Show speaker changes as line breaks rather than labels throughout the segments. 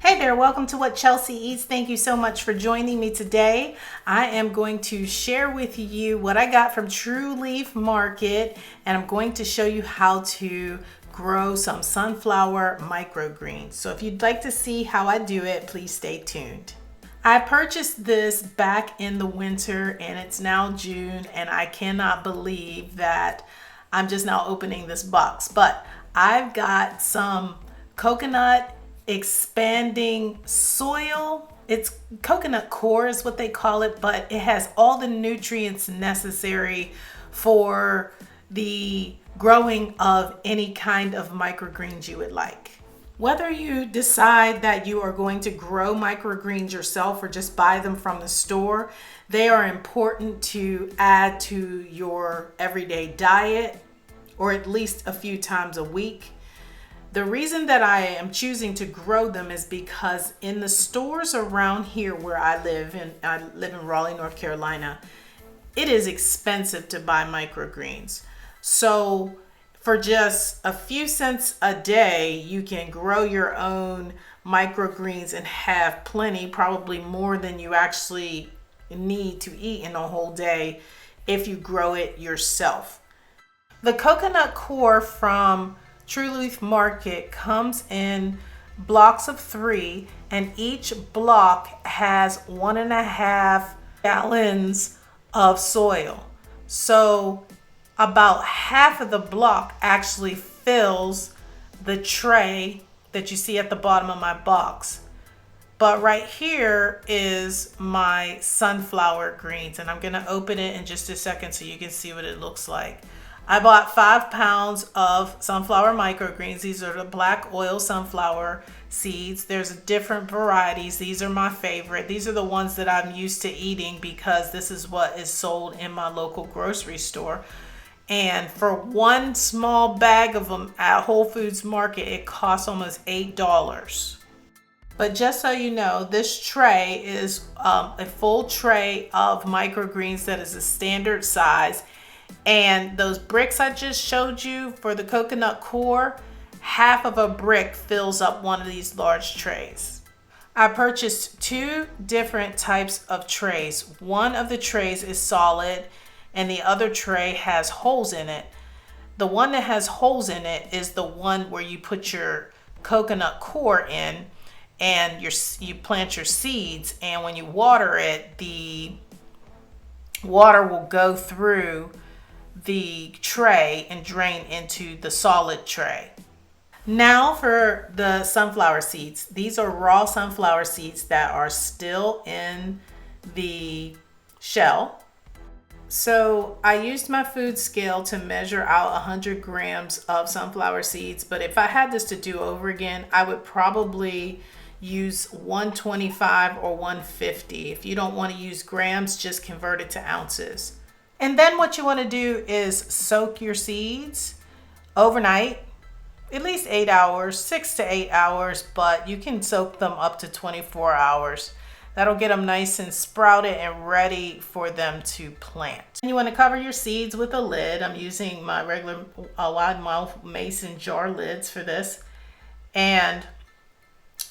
Hey there, welcome to What Chelsea Eats. Thank you so much for joining me today. I am going to share with you what I got from True Leaf Market, and I'm going to show you how to grow some sunflower microgreens. So if you'd like to see how I do it, please stay tuned. I purchased this back in the winter and it's now June, and I cannot believe that I'm just now opening this box. But I've got some coconut expanding soil. It's coconut core is what they call it, but it has all the nutrients necessary for the growing of any kind of microgreens you would like. Whether you decide that you are going to grow microgreens yourself or just buy them from the store, they are important to add to your everyday diet, or at least a few times a week. The reason that I am choosing to grow them is because in the stores around here where I live in Raleigh, North Carolina, it is expensive to buy microgreens. So for just a few cents a day, you can grow your own microgreens and have plenty, probably more than you actually need to eat in a whole day if you grow it yourself. The coconut core from True Leaf Market comes in blocks of 3, and each block has 1.5 gallons of soil. So about half of the block actually fills the tray that you see at the bottom of my box. But right here is my sunflower greens, and I'm gonna open it in just a second so you can see what it looks like. I bought 5 pounds of sunflower microgreens. These are the black oil sunflower seeds. There's different varieties. These are my favorite. These are the ones that I'm used to eating because this is what is sold in my local grocery store. And for one small bag of them at Whole Foods Market, it costs almost $8. But just so you know, this tray is a full tray of microgreens that is a standard size. And those bricks I just showed you for the coconut core, half of a brick fills up one of these large trays. I purchased 2 different types of trays. One of the trays is solid and the other tray has holes in it. The one that has holes in it is the one where you put your coconut core in and you plant your seeds, and when you water it, the water will go through the tray and drain into the solid tray. Now for the sunflower seeds. These are raw sunflower seeds that are still in the shell. So I used my food scale to measure out 100 grams of sunflower seeds, but if I had this to do over again, I would probably use 125 or 150. If you don't want to use grams, just convert it to ounces. And then what you want to do is soak your seeds overnight, at least 8 hours, 6 to 8 hours, but you can soak them up to 24 hours. That'll get them nice and sprouted and ready for them to plant. And you want to cover your seeds with a lid. I'm using my regular wide mouth mason jar lids for this. And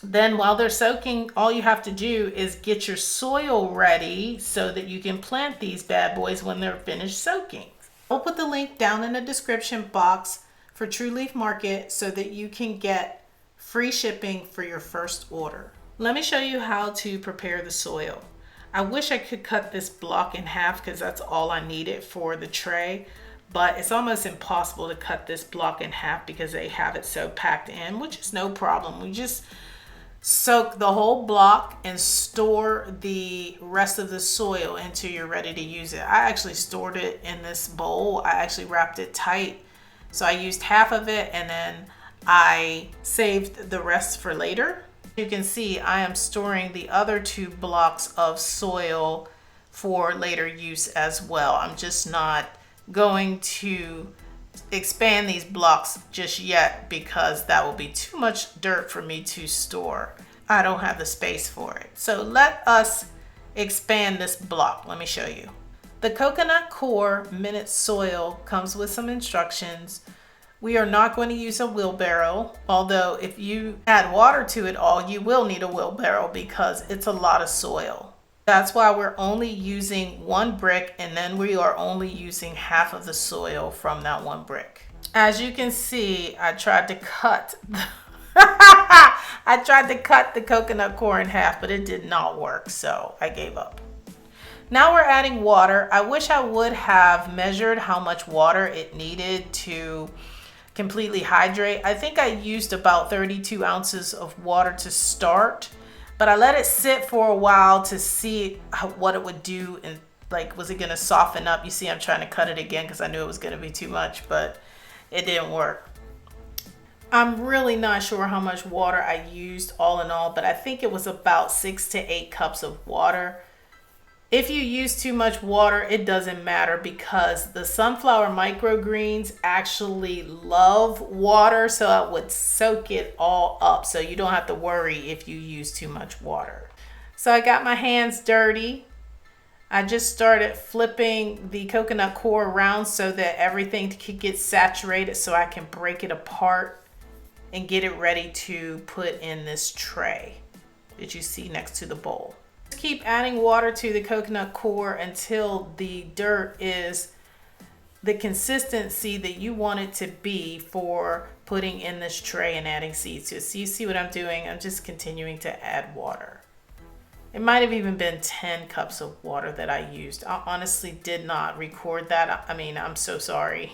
then while they're soaking, all you have to do is get your soil ready so that you can plant these bad boys when they're finished soaking. I'll put the link down in the description box for True Leaf Market so that you can get free shipping for your first order. Let me show you how to prepare the soil. I wish I could cut this block in half because that's all I needed for the tray, but it's almost impossible to cut this block in half because they have it so packed in, which is no problem. We just soak the whole block and store the rest of the soil until you're ready to use it. I actually stored it in this bowl. I actually wrapped it tight. So I used half of it and then I saved the rest for later. You can see I am storing the other 2 blocks of soil for later use as well. I'm just not going to expand these blocks just yet because that will be too much dirt for me to store. I don't have the space for it. So let us expand this block. Let me show you. The coconut core minute soil comes with some instructions. We are not going to use a wheelbarrow, although if you add water to it all, you will need a wheelbarrow because it's a lot of soil. That's why we're only using one brick, and then we are only using half of the soil from that one brick. As you can see, I tried to cut the coconut core in half, but it did not work, so I gave up. Now we're adding water. I wish I would have measured how much water it needed to completely hydrate. I think I used about 32 ounces of water to start, but I let it sit for a while to see what it would do, and like, was it gonna soften up? You see, I'm trying to cut it again because I knew it was gonna be too much, but it didn't work. I'm really not sure how much water I used all in all, but I think it was about 6 to 8 cups of water. If you use too much water, it doesn't matter because the sunflower microgreens actually love water, so it would soak it all up. So you don't have to worry if you use too much water. So I got my hands dirty. I just started flipping the coconut core around so that everything could get saturated so I can break it apart and get it ready to put in this tray that you see next to the bowl. Keep adding water to the coconut core until the dirt is the consistency that you want it to be for putting in this tray and adding seeds to it. So you see what I'm doing? I'm just continuing to add water. It might have even been 10 cups of water that I used. I honestly did not record that. I mean, I'm so sorry.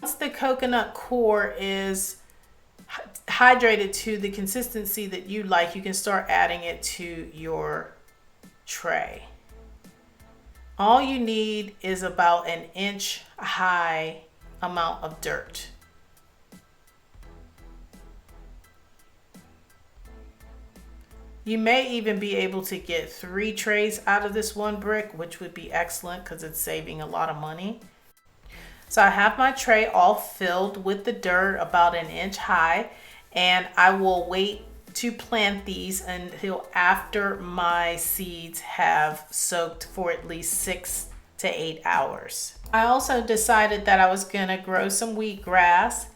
Once the coconut core is hydrated to the consistency that you like, you can start adding it to your tray. All you need is about an inch high amount of dirt. You may even be able to get 3 trays out of this one brick, which would be excellent because it's saving a lot of money. So I have my tray all filled with the dirt about an inch high, and I will wait to plant these until after my seeds have soaked for at least 6 to 8 hours. I also decided that I was gonna grow some wheatgrass,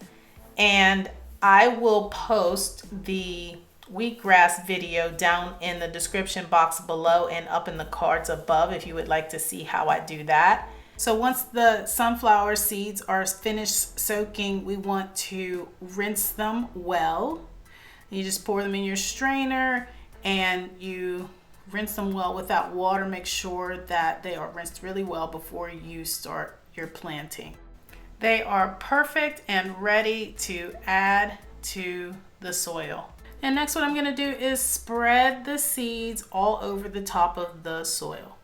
and I will post the wheatgrass video down in the description box below and up in the cards above if you would like to see how I do that. So once the sunflower seeds are finished soaking, we want to rinse them well. You just pour them in your strainer and you rinse them well without water. Make sure that they are rinsed really well before you start your planting. They are perfect and ready to add to the soil. And next, what I'm going to do is spread the seeds all over the top of the soil.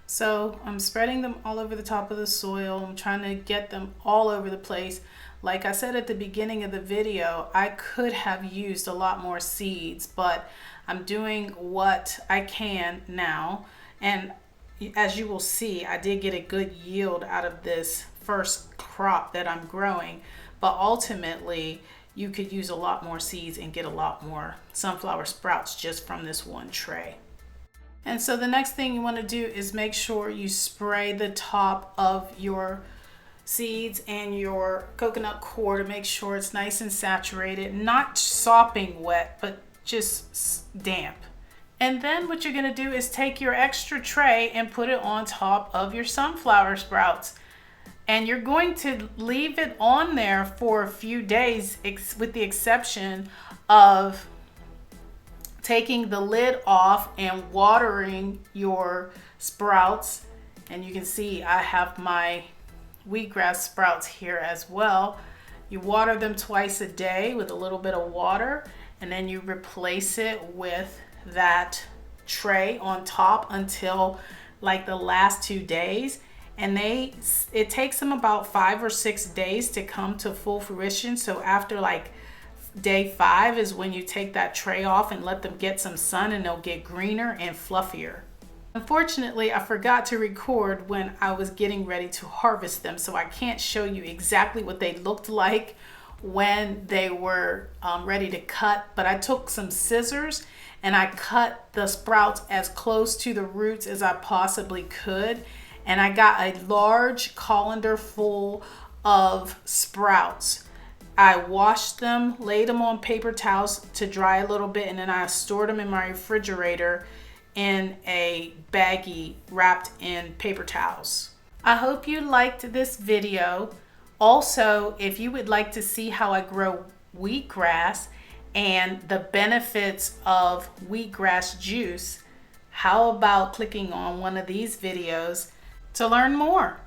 So I'm spreading them all over the top of the soil. I'm trying to get them all over the place. Like I said at the beginning of the video, I could have used a lot more seeds, but I'm doing what I can now. And as you will see, I did get a good yield out of this first crop that I'm growing, but ultimately you could use a lot more seeds and get a lot more sunflower sprouts just from this one tray. And so the next thing you want to do is make sure you spray the top of your seeds and your coconut core to make sure it's nice and saturated, not sopping wet, but just damp. And then what you're going to do is take your extra tray and put it on top of your sunflower sprouts. And you're going to leave it on there for a few days, with the exception of taking the lid off and watering your sprouts. And you can see I have my wheatgrass sprouts here as well. You water them twice a day with a little bit of water, and then you replace it with that tray on top until like the last 2 days. And it takes them about 5 or 6 days to come to full fruition. So after like day 5 is when you take that tray off and let them get some sun, and they'll get greener and fluffier. Unfortunately, I forgot to record when I was getting ready to harvest them, so I can't show you exactly what they looked like when they were ready to cut, but I took some scissors and I cut the sprouts as close to the roots as I possibly could. and I got a large colander full of sprouts. I washed them, laid them on paper towels to dry a little bit, and then I stored them in my refrigerator in a baggie wrapped in paper towels. I hope you liked this video. Also, if you would like to see how I grow wheatgrass and the benefits of wheatgrass juice, how about clicking on one of these videos to learn more?